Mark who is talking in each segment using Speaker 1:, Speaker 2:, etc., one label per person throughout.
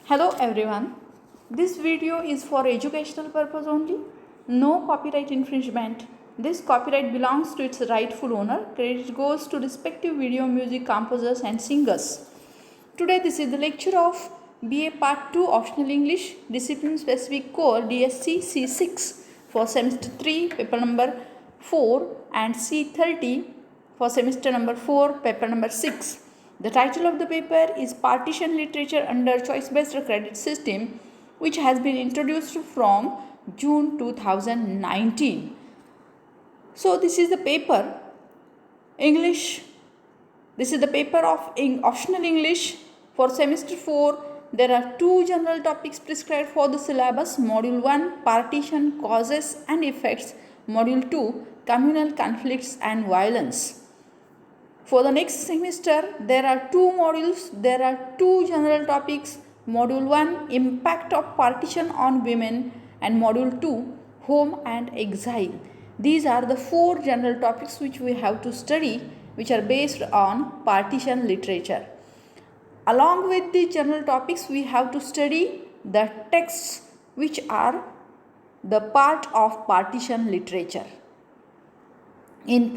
Speaker 1: Hello everyone. This video is for educational purpose only. No copyright infringement. This copyright belongs to its rightful owner. Credit goes to respective video music composers and singers. Today this is the lecture of BA Part 2 Optional English Discipline Specific Core DSC C6 for semester 3 paper number 4 and C30 for semester number 4 paper number 6. The title of the paper is Partition Literature under Choice-Based Credit System, which has been introduced from June 2019. So this is the paper English. This is the paper of Optional English for semester 4. There are two general topics prescribed for the syllabus. Module 1, Partition, Causes and Effects. Module 2, Communal Conflicts and Violence. For the next semester, there are two modules, there are two general topics. Module 1, Impact of Partition on Women, and Module 2, Home and Exile. These are the four general topics which we have to study, which are based on partition literature. Along with the general topics, we have to study the texts which are the part of partition literature. In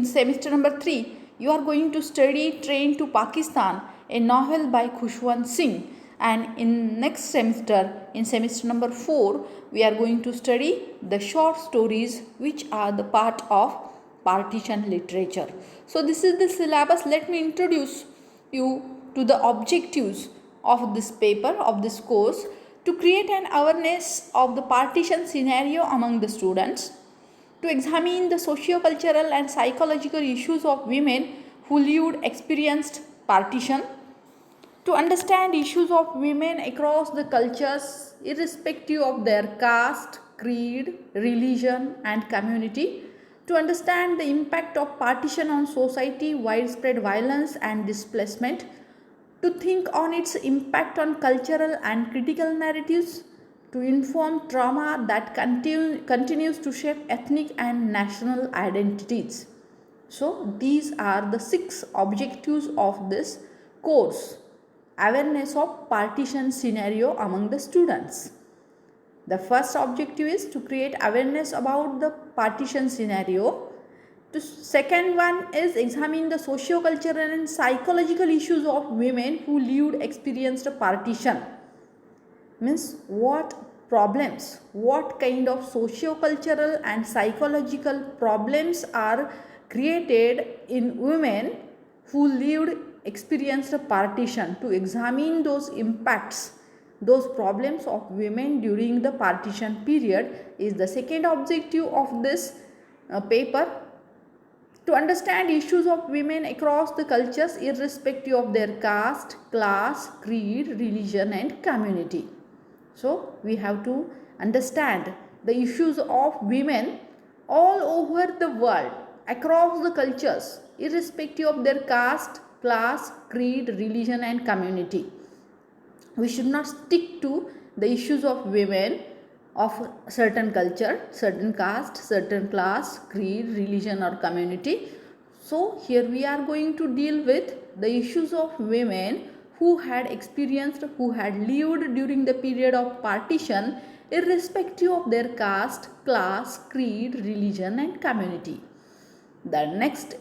Speaker 1: semester number 3, you are going to study Train to Pakistan, a novel by Khushwant Singh, and in next semester, in semester number 4, we are going to study the short stories which are the part of partition literature. So this is the syllabus. Let me introduce you to the objectives of this paper, of this course, to create an awareness of the partition scenario among the students, to examine the socio-cultural and psychological issues of women who experienced partition, to understand issues of women across the cultures irrespective of their caste, creed, religion and community, to understand the impact of partition on society, widespread violence and displacement, to think on its impact on cultural and critical narratives, to inform trauma that continues to shape ethnic and national identities. So these are the 6 objectives of this course. Awareness of partition scenario among the students. The first objective is to create awareness about the partition scenario. The second one is examine the socio-cultural and psychological issues of women who experienced partition. Means what problems, what kind of socio-cultural and psychological problems are created in women who experienced a partition. To examine those impacts, those problems of women during the partition period is the second objective of this paper. To understand issues of women across the cultures irrespective of their caste, class, creed, religion and community. So we have to understand the issues of women all over the world, across the cultures, irrespective of their caste, class, creed, religion and community. We should not stick to the issues of women of certain culture, certain caste, certain class, creed, religion or community. So here we are going to deal with the issues of women who had lived during the period of partition irrespective of their caste, class, creed, religion and community. The next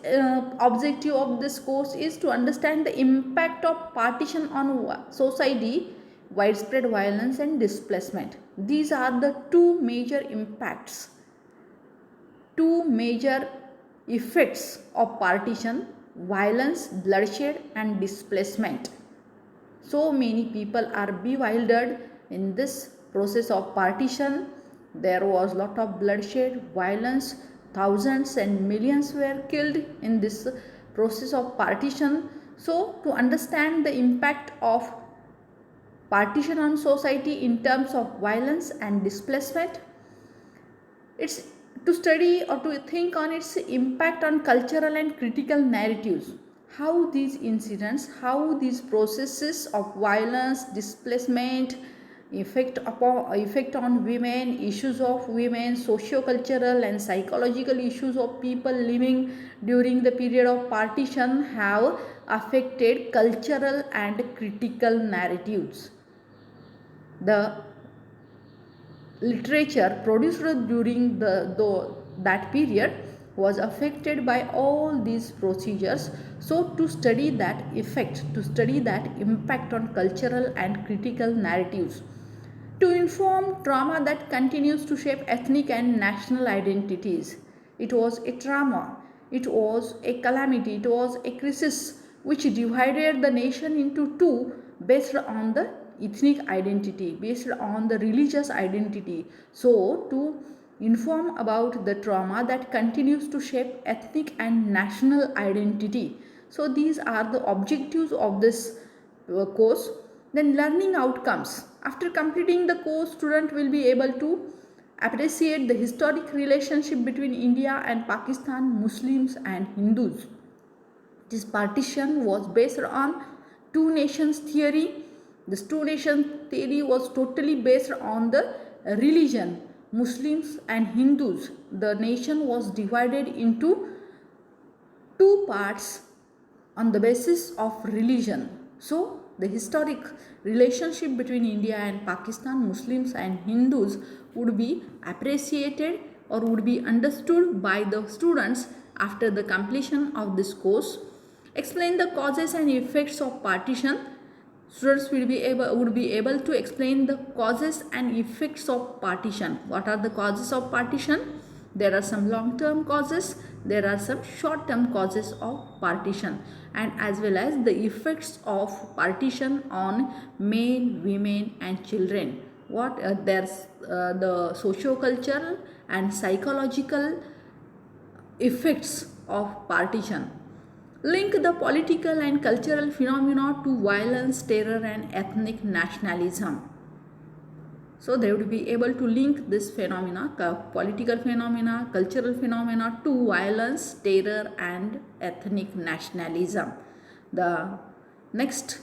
Speaker 1: objective of this course is to understand the impact of partition on society, widespread violence and displacement. These are the two major impacts, two major effects of partition: violence, bloodshed and displacement. So many people are bewildered in this process of partition. There was lot of bloodshed, violence, thousands and millions were killed in this process of partition. So to understand the impact of partition on society in terms of violence and displacement, it's to study or to think on its impact on cultural and critical narratives. How these incidents, how these processes of violence, displacement, effect on women, issues of women, socio-cultural and psychological issues of people living during the period of partition have affected cultural and critical narratives. The literature produced during that period was affected by all these procedures. So to study that effect, to study that impact on cultural and critical narratives, to inform trauma that continues to shape ethnic and national identities. It was a trauma, it was a calamity, it was a crisis which divided the nation into two based on the ethnic identity, based on the religious identity. So, to inform about the trauma that continues to shape ethnic and national identity. So, these are the objectives of this course. Then learning outcomes. After completing the course, student will be able to appreciate the historic relationship between India and Pakistan, Muslims and Hindus. This partition was based on two nations theory. This two nations theory was totally based on the religion, Muslims and Hindus. The nation was divided into two parts on the basis of religion. So, the historic relationship between India and Pakistan, Muslims and Hindus would be appreciated or would be understood by the students after the completion of this course. Explain the causes and effects of partition. Students would be able to explain the causes and effects of partition. What are the causes of partition? There are some long-term causes, there are some short-term causes of partition, and as well as the effects of partition on men, women and children. There's the socio-cultural and psychological effects of partition. Link the political and cultural phenomena to violence, terror and ethnic nationalism. So they would be able to link this phenomena, political phenomena, cultural phenomena to violence, terror and ethnic nationalism. The next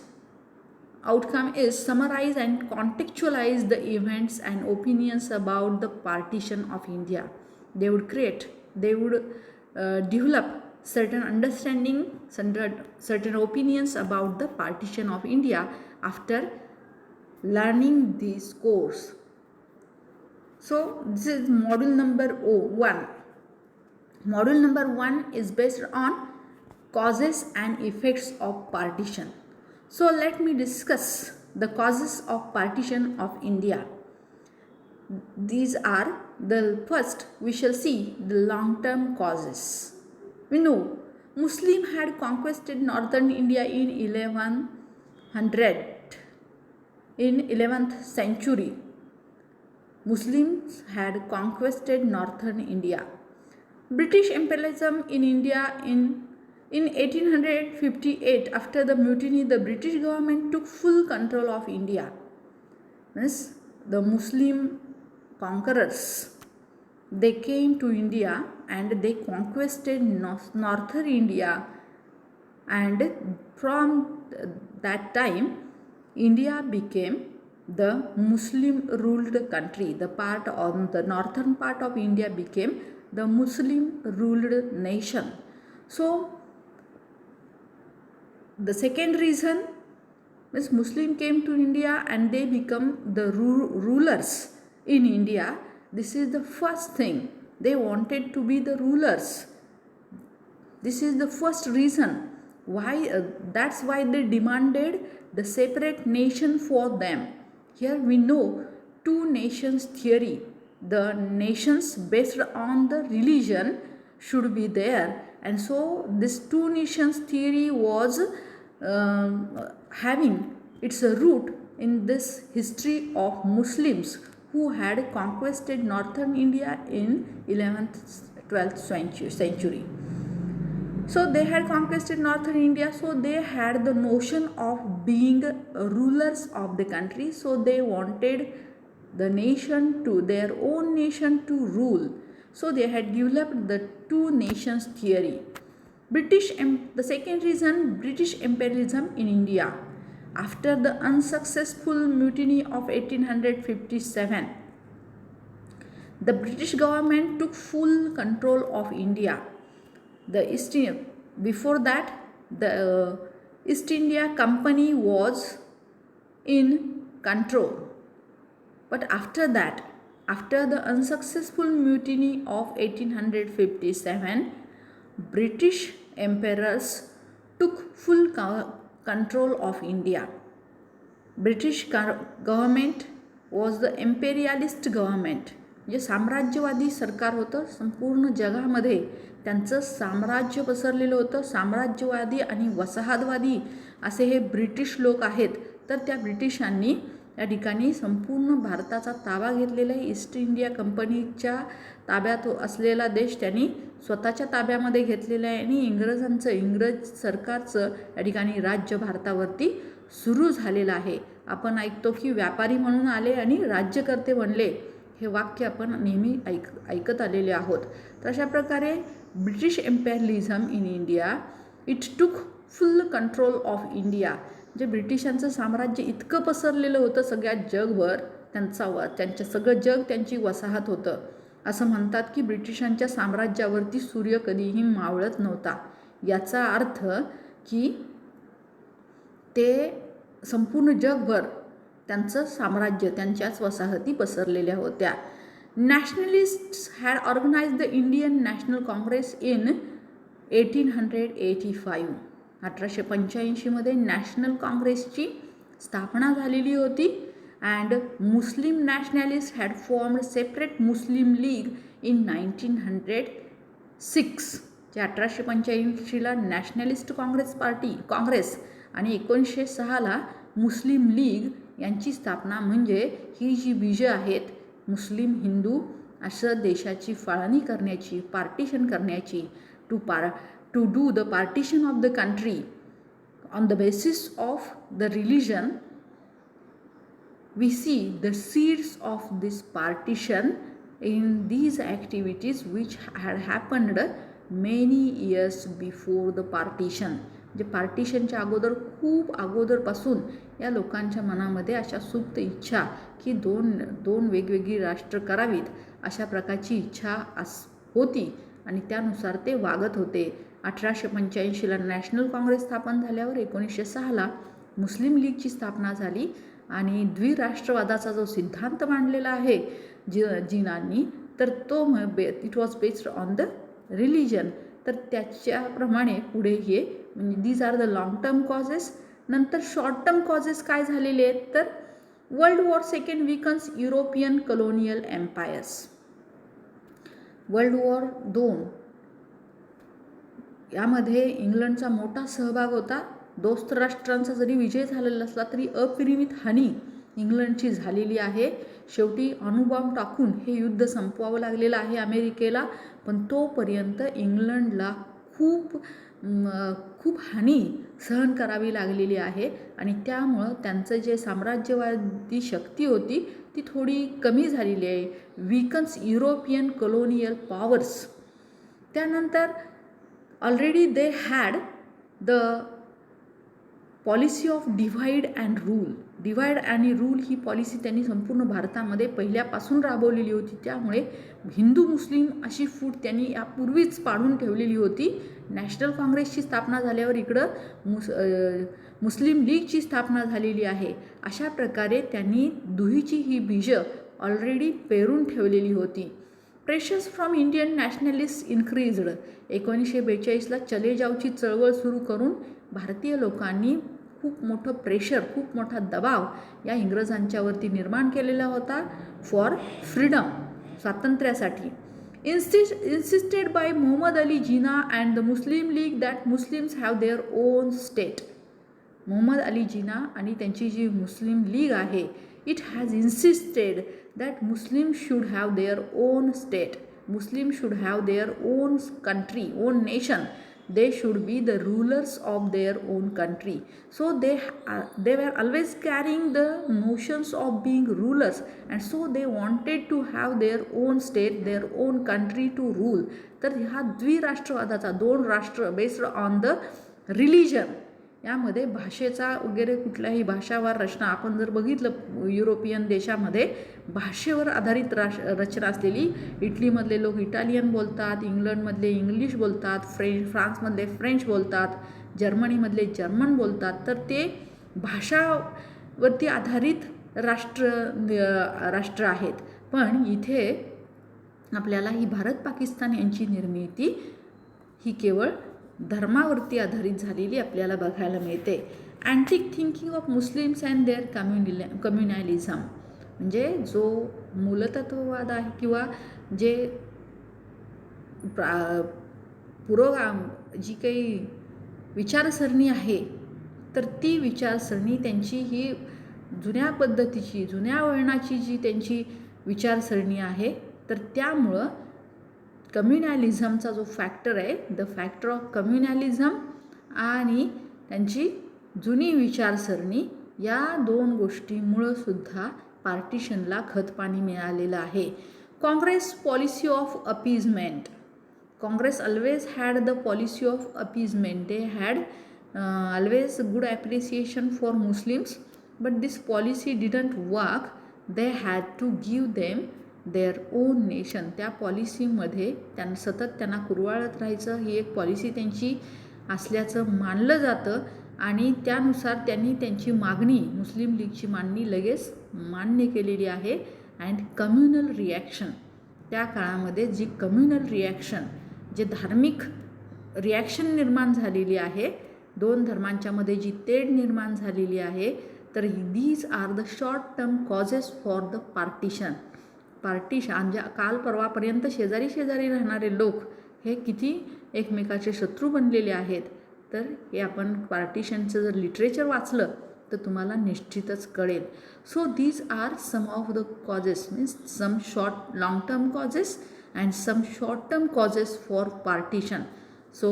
Speaker 1: outcome is summarize and contextualize the events and opinions about the partition of India. They would develop certain understanding, certain opinions about the partition of India after learning this course. So this is module number 1. Module number 1 is based on causes and effects of partition. So let me discuss the causes of partition of India. These are the first we shall see the long-term causes. We know Muslim had conquered northern India in 1100. In 11th century, Muslims had conquered northern India. British imperialism in India in 1858, after the mutiny, the British government took full control of India. Means the Muslim conquerors, they came to India and they conquered northern India, and from that time India became the Muslim ruled country. The part on the northern part of India became the Muslim ruled nation. So the second reason is Muslim came to India and they become the rulers in India. This is the first thing. They wanted to be the rulers. This is the first reason why. That's why they demanded the separate nation for them. Here we know two nations theory. The nations based on the religion should be there, and so this two nations theory was having its root in this history of Muslims who had conquered northern India in 11th 12th century. So they had conquered northern India, so they had the notion of being rulers of the country. So they wanted the nation to, their own nation to rule. So they had developed the two nations theory. The second reason, British imperialism in India. After the unsuccessful mutiny of 1857, the British government took full control of India. Before that, the East India Company was in control. But after that, after the unsuccessful mutiny of 1857, British emperors took full control of India. British government was the imperialist government. म्हणजे साम्राज्यवादी सरकार होतं. संपूर्ण जगामध्ये त्यांचं साम्राज्य पसरलेलं होतं. साम्राज्यवादी आणि वसाहतवादी असे हे ब्रिटिश लोक आहेत. तर त्या ब्रिटिशांनी या ठिकाणी संपूर्ण भारताचा ताबा घेतलेला आहे. ईस्ट इंडिया कंपनीच्या ताब्यात असलेला देश त्यांनी स्वतःच्या ताब्यामध्ये घेतलेला आहे आणि इंग्रज सरकारचं या ठिकाणी राज्य भारतावरती सुरू झालेलं आहे. आपण ऐकतो की व्यापारी म्हणून आले आणि राज्यकर्ते बनले. हे वाक्य आपण नेहमी ऐकत आलेले आहोत. तर अशा प्रकारे British imperialism in India it took full control of India. जे ब्रिटिशांचं साम्राज्य इतकं पसरलेलं होतं सगळ्या जगभर, त्यांचं सगळं जग त्यांची वसाहत होतं. असं म्हणतात की ब्रिटिशांच्या साम्राज्यावरती सूर्य कधीही मावळत नव्हता. याचा अर्थ की ते संपूर्ण जगभर त्यांचं साम्राज्य, त्यांच्याच वसाहती पसरलेल्या होत्या. Nationalists had organised the Indian National Congress in 1885. 1885मध्ये नॅशनल काँग्रेसची स्थापना झालेली होती. And Muslim nationalist had formed separate Muslim League in 1906. जे 1885ला नॅशनलिस्ट काँग्रेस आणि 1906ला मुस्लिम लीग यांची स्थापना. म्हणजे ही जी बीजं आहेत मुस्लिम हिंदू असं देशाची फाळणी करण्याची, पार्टिशन करण्याची, to do the partition of the country on the basis of the religion. We see the seeds of this partition in these activities which had happened many years before the partition. जे पार्टिशनच्या अगोदर, खूप अगोदरपासून या लोकांच्या मनामध्ये अशा सुप्त इच्छा की दोन वेगवेगळी राष्ट्र करावीत अशा प्रकारची इच्छा होती आणि त्यानुसार ते वागत होते. 1885ला नॅशनल काँग्रेस स्थापन झाल्यावर 1906ला मुस्लिम लीगची स्थापना झाली आणि द्विराष्ट्रवादाचा जो सिद्धांत मांडलेला आहे जिनांनी, तर तो it was based on the religion. तर त्याच्याप्रमाणे पुढे हे म्हणजे these are the long term causes. नंतर शॉर्ट टर्म कॉजेस काय झालेले आहेत, तर world war second weakens European colonial empires. World war 2 यामध्ये इंग्लंडचा मोठा सहभाग होता. दोस्त राष्ट्रांचा जरी विजय झालेला असला तरी अपरिमित हानी इंग्लंडची झालेली आहे. शेवटी अणुबॉम्ब टाकून हे युद्ध संपवावं लागलेलं आहे अमेरिकेला. पण तोपर्यंत इंग्लंडला खूप हानी सहन करावी लागलेली आहे आणि त्यामुळं त्यांचं जे साम्राज्यवादी शक्ती होती ती थोडी कमी झालेली आहे. Weakens European colonial powers. त्यानंतर already they had the policy of divide and rule. ही पॉलिसी त्यांनी संपूर्ण भारतामध्ये पहिल्यापासून राबवलेली होती. त्यामुळे हिंदू मुस्लिम अशी फूट त्यांनी यापूर्वीच पाडून ठेवलेली होती. नॅशनल काँग्रेसची स्थापना झाल्यावर इकडं मुस्लिम लीगची स्थापना झालेली आहे. अशा प्रकारे त्यांनी दुहीची ही बीजं ऑलरेडी पेरून ठेवलेली होती. Pressures from Indian nationalist increased. 1942ला चले जावची चळवळ सुरू करून भारतीय लोकांनी खूप मोठं प्रेशर, खूप मोठा दबाव या इंग्रजांच्यावरती निर्माण केलेला होता फॉर फ्रीडम, स्वातंत्र्यासाठी. insisted by Muhammad Ali Jinnah and the Muslim League that Muslims have their own state. Muhammad Ali Jinnah आणि त्यांची जी मुस्लिम लीग आहे, it has insisted that Muslim should have their own state. Muslim should have their own country, own nation. They should be the rulers of their own country. So they were always carrying the notions of being rulers, and so they wanted to have their own state, their own country to rule. तर हा द्विराष्ट्रवादाचा, 2 राष्ट्र based on the religion, यामध्ये भाषेचा वगैरे कुठल्याही भाषावार रचना आपण जर बघितलं युरोपियन देशामध्ये भाषेवर आधारित रचना असलेली. इटलीमधले लोक इटालियन बोलतात, इंग्लंडमधले इंग्लिश बोलतात, फ्रान्समधले फ्रेंच बोलतात, जर्मनीमधले जर्मन बोलतात. तर ते भाषावरती आधारित राष्ट्र आहेत. पण इथे आपल्याला ही भारत पाकिस्तान यांची निर्मिती ही केवळ धर्मावरती आधारित झालेली आपल्याला बघायला मिळते. Antique thinking of Muslims and their communalism, म्हणजे जो मूलतत्ववाद आहे किंवा जे जी काही विचारसरणी आहे, तर ती विचारसरणी त्यांची ही जुन्या पद्धतीची, जुन्या वळणाची जी त्यांची विचारसरणी आहे, तर त्यामुळं कम्युनॅलिझमचा जो फॅक्टर आहे, द फॅक्टर ऑफ कम्युनॅलिझम आणि त्यांची जुनी विचारसरणी, या दोन गोष्टीमुळं सुद्धा पार्टिशनला खतपाणी मिळालेलं आहे. Congress policy of appeasement. Congress always had the policy of appeasement. They had always good appreciation for Muslims, but this policy didn't work. They had to give them their own nation. त्या पॉलिसीमध्ये सतत त्यांना कुरवाळत राहायचं, ही एक पॉलिसी त्यांची असल्याचं मानलं जातं आणि त्यानुसार त्यांनी त्यांची मागणी, मुस्लिम लीगची मागणी लगेच मान्य केलेली आहे. अँड कम्युनल रिॲक्शन, त्या काळामध्ये जी कम्युनल रिॲक्शन, जे धार्मिक रिॲक्शन निर्माण झालेली आहे, दोन धर्मांच्यामध्ये जी तेढ निर्माण झालेली आहे, तर these are the short term causes for the partition. म्हणजे काल परवापर्यंत शेजारी राहणारे लोक हे किती एकमेकाचे शत्रू बनलेले आहेत. तर हे आपण पार्टिशनचं जर लिटरेचर वाचलं तर तुम्हाला निश्चितच कळेल. So these are some of the causes, means some long term causes and some short term causes for partition. So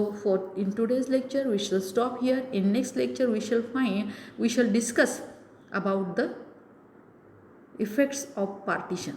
Speaker 1: in today's lecture we shall stop here. In next lecture we shall discuss about the effects of partition.